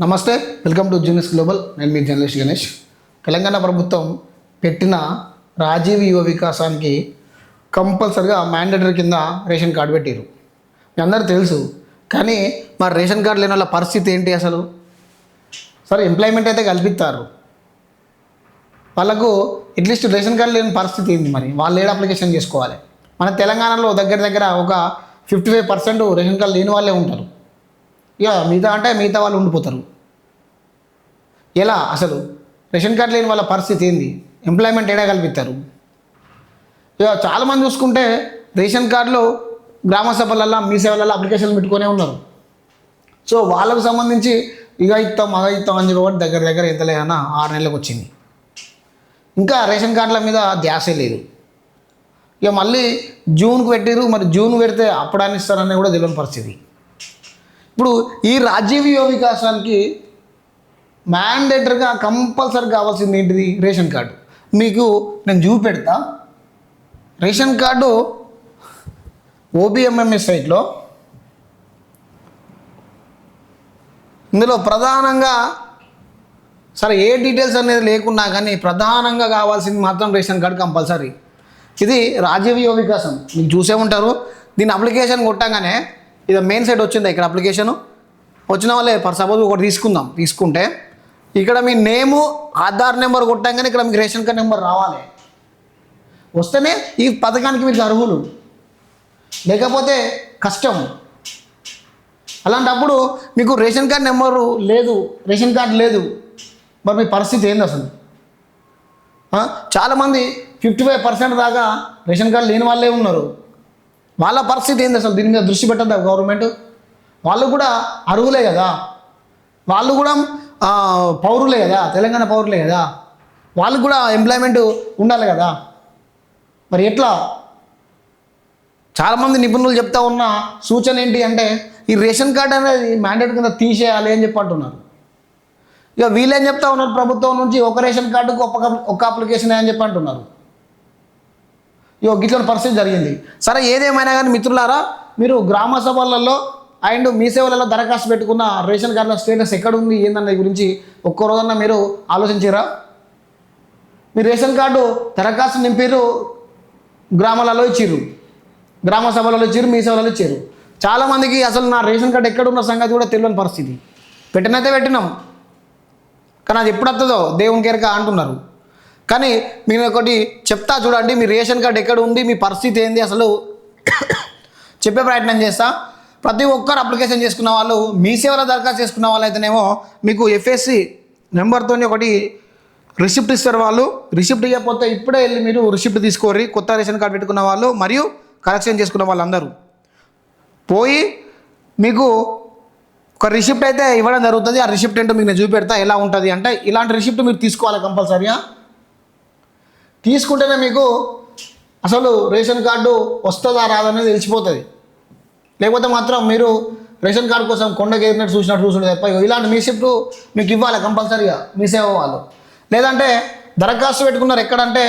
నమస్తే, welcome to genius global. నేను మీ journalist Ganesh. Telangana ప్రభుత్వం పెట్టిన రాజీవ్ యువ వికాసానికి కంపల్సరిగా మ్యాండేటరీ కింద రేషన్ కార్డు పెట్టారు. మీ అందరూ తెలుసు. కానీ మరి రేషన్ కార్డు లేని వాళ్ళ పరిస్థితి ఏంటి అసలు? సరే, ఎంప్లాయ్మెంట్ అయితే కల్పిస్తారు, వాళ్ళకు అట్లీస్ట్ రేషన్ కార్డు లేని పరిస్థితి ఏంటి? మరి వాళ్ళు ఏడు అప్లికేషన్ చేసుకోవాలి? మన తెలంగాణలో దగ్గర ఒక 55% రేషన్ కార్డు లేని వాళ్ళే ఉంటారు. ఇక మిగతా వాళ్ళు ఉండిపోతారు. ఎలా అసలు రేషన్ కార్డు లేని వాళ్ళ పరిస్థితి ఏంది? ఎంప్లాయ్మెంట్ ఏడా కల్పిస్తారు? ఇక చాలామంది చూసుకుంటే రేషన్ కార్డులో గ్రామ సభలల్లో మీ సేవలలో అప్లికేషన్లు పెట్టుకునే ఉన్నారు. సో వాళ్ళకు సంబంధించి ఇక ఇస్తాం అని చెప్పి దగ్గర ఎంత లేదన్నా 6 నెలలకు వచ్చింది. ఇంకా రేషన్ కార్డుల మీద ధ్యాసే లేదు. ఇక మళ్ళీ జూన్కు పెట్టారు. మరి జూన్ పెడితే అప్పుడాన్ని ఇస్తారని కూడా తెలియని పరిస్థితి. ఇప్పుడు ఈ రాజీవ్ యువ వికాసానికి మ్యాండేటరీగా కంపల్సరీ కావాల్సింది ఏంటిది? Ration card. మీకు నేను చూపెడతా. రేషన్ కార్డు OBMMS సైట్లో ఇందులో ప్రధానంగా సరే ఏ డీటెయిల్స్ అనేది లేకున్నా కానీ ప్రధానంగా కావాల్సింది మాత్రం రేషన్ కార్డు కంపల్సరీ. ఇది రాజీవ్ యువ వికాసం మీకు చూసే ఉంటారు. దీని అప్లికేషన్ కొట్టగానే ఇది మెయిన్ సైట్ వచ్చింది. ఇక్కడ అప్లికేషను వచ్చిన వాళ్ళే సపోజ్ ఒకటి తీసుకుంటే ఇక్కడ మీ నేము ఆధార్ నెంబర్ కొట్టంగానే ఇక్కడ మీకు రేషన్ కార్డ్ నెంబర్ రావాలి. వస్తేనే ఈ పథకానికి మీకు అర్హులు, లేకపోతే కష్టం. అలాంటప్పుడు మీకు రేషన్ కార్డ్ నెంబరు లేదు, రేషన్ కార్డు లేదు, మరి మీ పరిస్థితి ఏంది అసలు? చాలామంది 55% దాకా రేషన్ కార్డు లేని వాళ్ళే ఉన్నారు. వాళ్ళ పరిస్థితి ఏంది అసలు? దీని మీద దృష్టి పెట్టద్దా గవర్నమెంట్? వాళ్ళు కూడా అర్హులే కదా, వాళ్ళు కూడా పౌరులే కదా, తెలంగాణ పౌరులే కదా, వాళ్ళకు కూడా ఎంప్లాయ్మెంట్ ఉండాలి కదా. మరి ఎట్లా? చాలామంది నిపుణులు చెప్తా ఉన్న సూచన ఏంటి అంటే ఈ రేషన్ కార్డు అనేది మ్యాండేట్ కింద తీసేయాలి అని చెప్పి అంటున్నారు. ఇక వీళ్ళేం చెప్తా ఉన్నారు, ప్రభుత్వం నుంచి ఒక రేషన్ కార్డుకు ఒక అప్లికేషన్ అని చెప్పి అంటున్నారు. ఇక గిట్ల పరిస్థితి జరిగింది. సరే, ఏదేమైనా కానీ మిత్రులారా, మీరు గ్రామ సభలలో అండ్ మీ సేవలలో దరఖాస్తు పెట్టుకున్న రేషన్ కార్డుల స్టేటస్ ఎక్కడ ఉంది ఏందన్న గురించి ఒక్క రోజన్నా మీరు ఆలోచించారా? మీరు రేషన్ కార్డు దరఖాస్తు నింపారు, గ్రామాలలో ఇచ్చారు, గ్రామ సభలలో ఇచ్చారు, మీ సేవలలో ఇచ్చారు. చాలామందికి అసలు నా రేషన్ కార్డు ఎక్కడున్న సంగతి కూడా తెలియని పరిస్థితి. పెట్టినైతే పెట్టినాం, కానీ అది ఎప్పుడు వస్తుందో దేవుని కేరక అంటున్నారు. కానీ మీరు ఒకటి చెప్తా చూడండి, మీ రేషన్ కార్డు ఎక్కడ ఉంది, మీ పరిస్థితి ఏంది అసలు చెప్పే ప్రయత్నం చేస్తా. ప్రతి ఒక్కరు అప్లికేషన్ చేసుకున్న వాళ్ళు, మీ సేవలో దరఖాస్తు చేసుకున్న వాళ్ళు అయితేనేమో మీకు FSC నెంబర్తో ఒకటి రిసిప్ట్ ఇస్తారు వాళ్ళు. రిసిప్ట్ ఇవ్వకపోతే ఇప్పుడే వెళ్ళి మీరు రిసిప్ట్ తీసుకోరి. కొత్త రేషన్ కార్డు పెట్టుకున్న వాళ్ళు మరియు కరెక్షన్ చేసుకున్న వాళ్ళందరూ పోయి మీకు ఒక రిసిప్ట్ అయితే ఇవ్వడం జరుగుతుంది. ఆ రిసిప్ట్ ఏంటో మీకు నేను చూపెడతా ఎలా ఉంటుంది అంటే, ఇలాంటి రిసిప్ట్ మీరు తీసుకోవాలి కంపల్సరీగా. తీసుకుంటేనే మీకు అసలు రేషన్ కార్డు వస్తుందా రాదనేది తెలిసిపోతుంది. లేకపోతే మాత్రం మీరు రేషన్ కార్డు కోసం కొండకి ఎగిరినట్టు చూసుకుంటే తప్ప ఇలాంటి మీ షిఫ్ట్ మీకు ఇవ్వాలి కంపల్సరీగా మీ సేవ వాళ్ళు. లేదంటే దరఖాస్తు పెట్టుకున్నారు ఎక్కడంటే,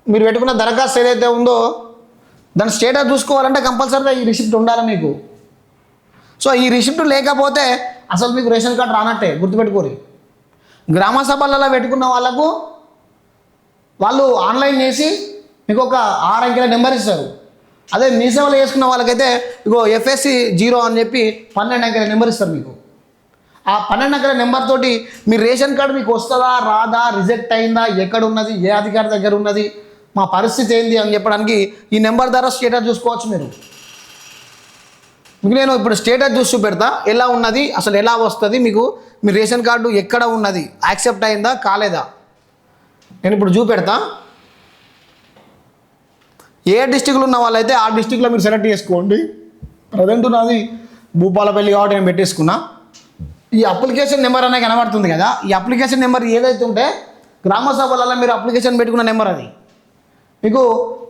మీరు పెట్టుకున్న దరఖాస్తు ఏదైతే ఉందో దాని స్టేటస్ చూసుకోవాలంటే కంపల్సరీగా ఈ రిసిప్ట్ ఉండాలి మీకు. సో ఈ రిసిప్ట్ లేకపోతే అసలు మీకు రేషన్ కార్డు రానట్టే, గుర్తుపెట్టుకోరు. గ్రామ సభలలో పెట్టుకున్న వాళ్ళకు వాళ్ళు ఆన్లైన్ చేసి మీకు ఒక 6 అంకెల నెంబర్ ఇస్తారు. అదే మీ సేవలో వేసుకున్న వాళ్ళకైతే ఇగో FSC 0 అని చెప్పి 12 అంకెల నెంబర్ ఇస్తారు మీకు. ఆ 12 అంకెల నెంబర్ తోటి మీ రేషన్ కార్డు మీకు వస్తుందా రాదా, రిజెక్ట్ అయిందా, ఎక్కడ ఉన్నది, ఏ అధికారి దగ్గర ఉన్నది, మా పరిస్థితి ఏంది అని చెప్పడానికి ఈ నెంబర్ ద్వారా స్టేటస్ చూసుకోవచ్చు మీరు. మీకు నేను ఇప్పుడు స్టేటస్ చూసి పెడతా ఎలా ఉన్నది, అసలు ఎలా వస్తుంది మీకు, మీ రేషన్ కార్డు ఎక్కడ ఉన్నది, యాక్సెప్ట్ అయిందా కాలేదా నేను ఇప్పుడు చూపెడతా. ఏ డిస్టిక్లో ఉన్న వాళ్ళైతే ఆ డిస్టిక్లో మీరు సెలెక్ట్ చేసుకోండి. ప్రజెంట్ నాది భూపాలపల్లి కాబట్టి నేను పెట్టేసుకున్నా. ఈ అప్లికేషన్ నెంబర్ అనేది కనబడుతుంది కదా, ఈ అప్లికేషన్ నెంబర్ ఏదైతే ఉంటే గ్రామ సభలలో మీరు అప్లికేషన్ పెట్టుకున్న నెంబర్ అది. మీకు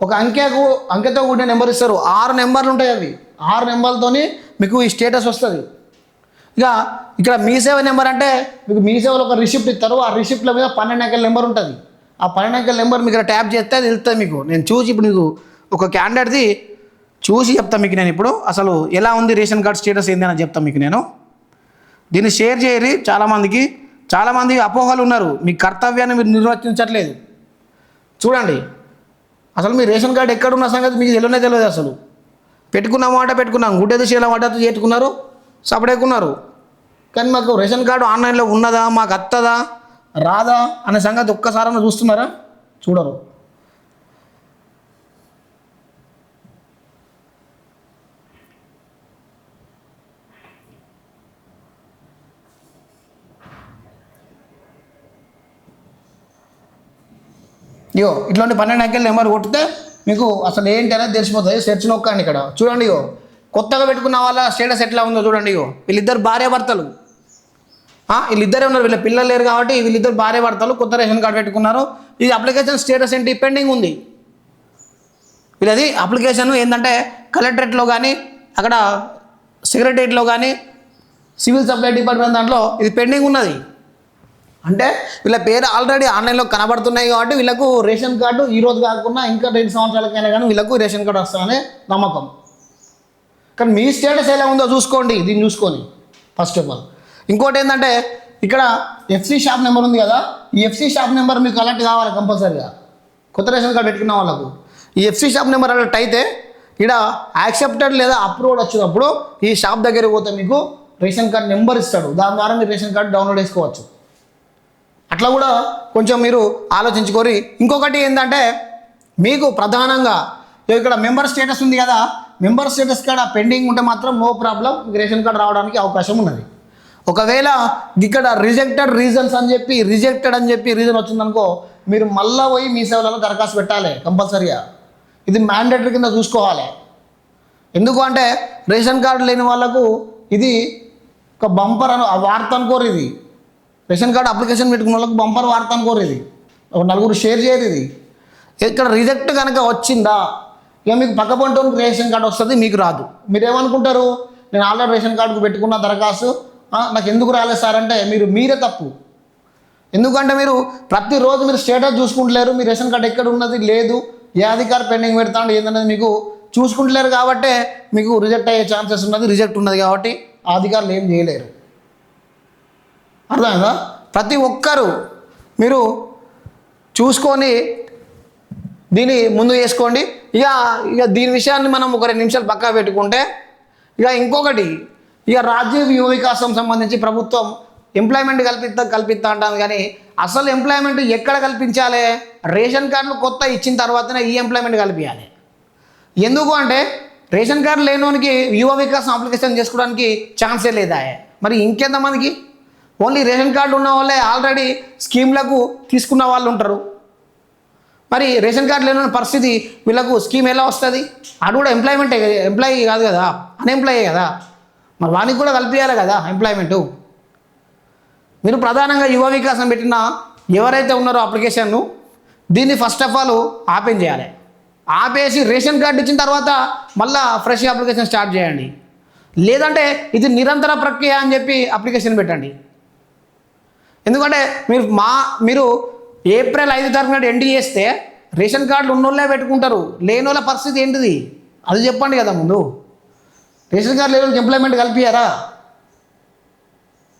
ఒక అంకెతో కూడిన నెంబర్ ఇస్తారు. 6 నెంబర్లు ఉంటాయి. అవి 6 నెంబర్లతోని మీకు ఈ స్టేటస్ వస్తుంది. ఇక ఇక్కడ మీ సేవ నెంబర్ అంటే మీకు మీ సేవలో ఒక రిసిప్ట్ ఇస్తారు. ఆ రిసిప్ట్ల మీద 12 అంకెల నెంబర్ ఉంటుంది. ఆ 12 అంకెల నెంబర్ మీకు ఇక్కడ ట్యాప్ చేస్తే అది వెళ్తుంది మీకు. నేను చూసి ఇప్పుడు మీకు ఒక క్యాండిడేట్ది చూసి చెప్తాను మీకు. నేను ఇప్పుడు అసలు ఎలా ఉంది రేషన్ కార్డ్ స్టేటస్ ఏంది అని చెప్తాను మీకు. నేను దీన్ని షేర్ చేయరు. చాలామంది అపోహలు ఉన్నారు. మీ కర్తవ్యాన్ని మీరు నిర్వర్తించట్లేదు. చూడండి, అసలు మీ రేషన్ కార్డు ఎక్కడున్న సంగతి మీకు తెలియదు. అసలు పెట్టుకున్నాం గుడ్డేది శీలం వాటతో చేట్టుకున్నారు, సపడేకున్నారు. కానీ మాకు రేషన్ కార్డు ఆన్లైన్లో ఉన్నదా, మాకు వస్తుందా రాదా అనే సంగతి ఒక్కసారన్నా చూస్తున్నారా? చూడరు. ఇట్లాంటి 12 అంకెలు నెంబర్ కొట్టితే మీకు అసలు ఏంటి అనేది తెలిసిపోతుంది. సెర్చ్ నొక్కండి. ఇక్కడ చూడండి, కొత్తగా పెట్టుకున్న వాళ్ళ స్టేటస్ ఎట్లా ఉందో చూడండి. వీళ్ళిద్దరు భార్యాభర్తలు, వీళ్ళిద్దరే ఉన్నారు. వీళ్ళ పిల్లలు లేరు కాబట్టి వీళ్ళిద్దరు భార్యాభర్తలు కొత్త రేషన్ కార్డు పెట్టుకున్నారు. ఇది అప్లికేషన్ స్టేటస్ ఏంటి, పెండింగ్ ఉంది. వీళ్ళది అప్లికేషన్ ఏంటంటే కలెక్టరేట్లో కానీ, అక్కడ సెక్రటరియట్లో కానీ, సివిల్ సప్లై డిపార్ట్మెంట్ దాంట్లో ఇది పెండింగ్ ఉన్నది. అంటే వీళ్ళ పేరు ఆల్రెడీ ఆన్లైన్లో కనబడుతున్నాయి కాబట్టి వీళ్ళకు రేషన్ కార్డు ఈరోజు కాకుండా ఇంకా 2 సంవత్సరాలకైనా కానీ వీళ్ళకు రేషన్ కార్డు వస్తామనే నమ్మకం. కానీ మీ స్టేటస్ ఎలా ఉందో చూసుకోండి. దీన్ని చూసుకొని ఫస్ట్ ఆఫ్ ఆల్. ఇంకోటి ఏంటంటే ఇక్కడ ఎఫ్సి షాప్ నెంబర్ ఉంది కదా, ఈ ఎఫ్సి షాప్ నెంబర్ మీకు కలెక్ట్ కావాలి కంపల్సరీగా. కొత్త రేషన్ కార్డు పెట్టుకున్న వాళ్ళకు ఈ ఎఫ్సి షాప్ నెంబర్ అలర్ట్ అయితే ఇక్కడ యాక్సెప్టెడ్ లేదా అప్రూవ్డ్ వచ్చినప్పుడు ఈ షాప్ దగ్గరికి పోతే మీకు రేషన్ కార్డు నెంబర్ ఇస్తాడు. దాని ద్వారా మీరు రేషన్ కార్డు డౌన్లోడ్ చేసుకోవచ్చు. అట్లా కూడా కొంచెం మీరు ఆలోచించుకొని. ఇంకొకటి ఏంటంటే మీకు ప్రధానంగా ఇక్కడ మెంబర్ స్టేటస్ ఉంది కదా, మెంబర్ స్టేటస్ కాడ పెండింగ్ ఉంటే మాత్రం నో ప్రాబ్లం, మీకు రేషన్ కార్డు రావడానికి అవకాశం ఉన్నది. ఒకవేళ ఇక్కడ రిజెక్టెడ్ రీజన్స్ అని చెప్పి రీజన్ వచ్చిందనుకో, మీరు మళ్ళీ పోయి మీ సేవలలో దరఖాస్తు పెట్టాలి కంపల్సరీగా. ఇది మ్యాండేటరీ కింద చూసుకోవాలి. ఎందుకు అంటే రేషన్ కార్డు లేని వాళ్ళకు ఇది ఒక బంపర్ వార్త అనుకోరు. ఇది రేషన్ కార్డు అప్లికేషన్ పెట్టుకున్న వాళ్ళకి బంపర్ వార్త అనుకోరు. ఇది ఒక నలుగురు షేర్ చేయరు. ఇది ఇక్కడ రిజెక్ట్ కనుక వచ్చిందా ఇక మీకు పక్క పంటోనికి రేషన్ కార్డు వస్తుంది, మీకు రాదు. మీరేమనుకుంటారు, నేను ఆల్రెడీ రేషన్ కార్డుకు పెట్టుకున్న దరఖాస్తు, నాకు ఎందుకు రాలేదు సార్ అంటే మీరే తప్పు. ఎందుకంటే మీరు ప్రతిరోజు మీరు స్టేటస్ చూసుకుంటలేరు. మీ రేషన్ కార్డు ఎక్కడ ఉన్నది లేదు, ఏ అధికారి పెండింగ్ పెడతాడు ఏంటనేది మీకు చూసుకుంటలేరు. కాబట్టే మీకు రిజెక్ట్ అయ్యే ఛాన్సెస్ ఉన్నది. రిజెక్ట్ ఉన్నది కాబట్టి ఆ అధికారులు ఏం చేయలేరు. అర్థమైందా? ప్రతి ఒక్కరూ మీరు చూసుకొని దీన్ని ముందు చేసుకోండి. ఇక దీని విషయాన్ని మనం ఒక 2 నిమిషాలు పక్కా పెట్టుకుంటే ఇంకొకటి రాజీవ్ యువ వికాసం సంబంధించి ప్రభుత్వం ఎంప్లాయ్మెంట్ కల్పిస్తా అంటాను. కానీ అసలు ఎంప్లాయ్మెంట్ ఎక్కడ కల్పించాలి? రేషన్ కార్డులు కొత్త ఇచ్చిన తర్వాతనే ఈ ఎంప్లాయ్మెంట్ కల్పించాలి. ఎందుకు అంటే రేషన్ కార్డు లేనోనికి యువ వికాసం అప్లికేషన్ చేసుకోవడానికి ఛాన్సే లేదా. మరి ఇంకెంతమందికి? ఓన్లీ రేషన్ కార్డు ఉన్న వాళ్ళే ఆల్రెడీ స్కీమ్లకు తీసుకున్న వాళ్ళు ఉంటారు. మరి రేషన్ కార్డు లేని పరిస్థితి వీళ్ళకు స్కీమ్ ఎలా వస్తుంది? అది కూడా ఎంప్లాయీ కాదు కదా, అన్ఎంప్లాయే కదా. మరి వానికి కూడా కల్పించాలి కదా ఎంప్లాయ్మెంటు. మీరు ప్రధానంగా యువ వికాసం పెట్టిన ఎవరైతే ఉన్నారో అప్లికేషన్ను దీన్ని ఫస్ట్ ఆఫ్ ఆల్ ఓపెన్ చేయాలి. ఆపేసి రేషన్ కార్డు ఇచ్చిన తర్వాత మళ్ళీ ఫ్రెష్ అప్లికేషన్ స్టార్ట్ చేయండి. లేదంటే ఇది నిరంతర ప్రక్రియ అని చెప్పి అప్లికేషన్ పెట్టండి. ఎందుకంటే మీరు ఏప్రిల్ 5 తారీఖు నాడు ఎండ్ చేస్తే రేషన్ కార్డులు ఉన్నోళ్ళే పెట్టుకుంటారు, లేని వాళ్ళ పరిస్థితి ఏంటిది అది చెప్పండి కదా ముందు. రేషన్ కార్డు లేని ఎంప్లాయ్మెంట్ కల్పియారా?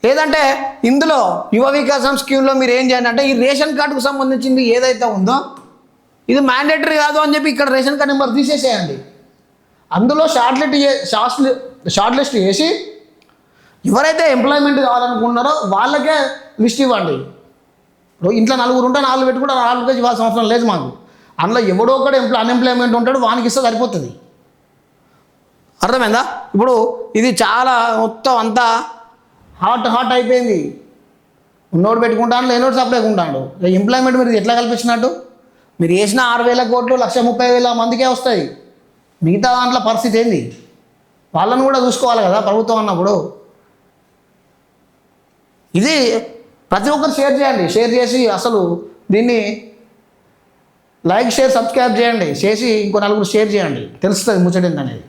లేదంటే ఇందులో యువ వికాసం స్కీమ్లో మీరు ఏం చేయండి అంటే ఈ రేషన్ కార్డుకు సంబంధించింది ఏదైతే ఉందో ఇది మ్యాండేటరీ కాదు అని చెప్పి ఇక్కడ రేషన్ కార్డు నెంబర్ తీసేసేయండి. అందులో షార్ట్ లిస్ట్ చేసి ఎవరైతే ఎంప్లాయ్మెంట్ కావాలనుకున్నారో వాళ్ళకే లిస్ట్ ఇవ్వండి. ఇంట్లో 4 ఉంటే 4 పెట్టుకుంటే 4 ఇవ్వాల్సిన అవసరం లేదు మాకు. అందులో ఎవడో ఒకటి అన్ఎంప్లాయ్మెంట్ ఉంటాడు, వానికి ఇస్తే సరిపోతుంది. అర్థమైందా? ఇప్పుడు ఇది చాలా మొత్తం అంతా హాట్ అయిపోయింది. ఉన్నోడు పెట్టుకుంటాను, లేనోడు సప్లైకి ఉంటాడు. ఎంప్లాయ్మెంట్ మీరు ఎట్లా కల్పించినట్టు? మీరు వేసిన 6,000 కోట్లు 1,30,000 మందికే వస్తాయి. మిగతా దాంట్లో పరిస్థితి ఏంది? వాళ్ళని కూడా చూసుకోవాలి కదా ప్రభుత్వం అన్నప్పుడు. ఇది ప్రతి ఒక్కరు షేర్ చేయండి. షేర్ చేసి అసలు దీన్ని లైక్, షేర్, సబ్స్క్రైబ్ చేయండి. చేసి ఇంకో 4 షేర్ చేయండి. తెలుస్తుంది ముచ్చట ఏంటనేది.